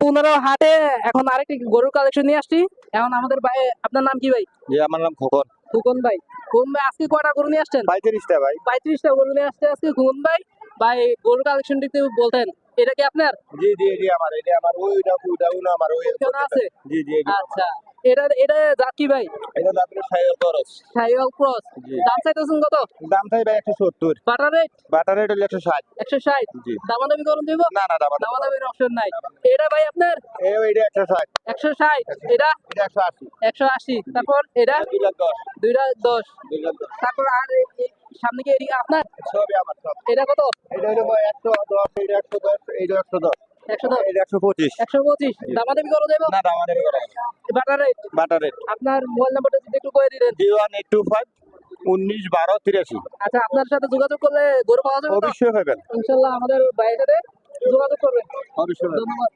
পনেরো হাটে এখন আরেকটি গরুর কালেকশন নিয়ে আসছি। এখন আমাদের ভাই, আপনার নাম কি ভাই? জি, আমার নাম খোকন। ফুকন ভাই। ফুকন ভাই, আজকে কয়টা গরু নিয়ে আসছেন? 35টা ভাই। 35টা গরু নিয়ে আসছে আজকে ফুকন ভাই। ভাই, গরুর কালেকশন দিতে বলতেন, এটা কি আপনার? জি জি, এটি আমার, এটি আমার, ওইটা ওইটা ওইটা আমার, ওই ওইখানে আছে? জি জি, এটি আমার। আচ্ছা, এটা এটা জাত কি ভাই? এটা আপনার সাইওয়াল খরচ। শাহিওয়াল ক্রস। জি। দাম চাইতেছেন কত? দাম চাই ভাই 170। বাটার রেট বাটার রেট হলো 160। 160। জি। দামাদামি করুন দিব? না না, দাম দামাদামির অপশন নাই। এটা ভাই আপনার এইটা 160। 160। এটা এটা 180। 180। তারপর এটা 210। 210। 210 তারপর আর সামনে কি এদিকে আপনার? সবই আমার সব। এটা কত? এটা হলো ভাই 110, এটা 110, এইটা 110, 110। এটা 125। 125। দামাদামি করো দেবো? না, দাম আমাদের করা। Butter rate. বাটার রেট আপনার মোবাইল নাম্বারটা যদি একটু করে দিলেন। 01825 19 12 83। আচ্ছা, আপনার সাথে যোগাযোগ করলে গরু পাওয়া যাবে তো? অবশ্যই পাবেন। ইনশাল্লাহ আমাদের বাইরে যোগাযোগ করবেন। অবশ্যই পাবেন। ধন্যবাদ।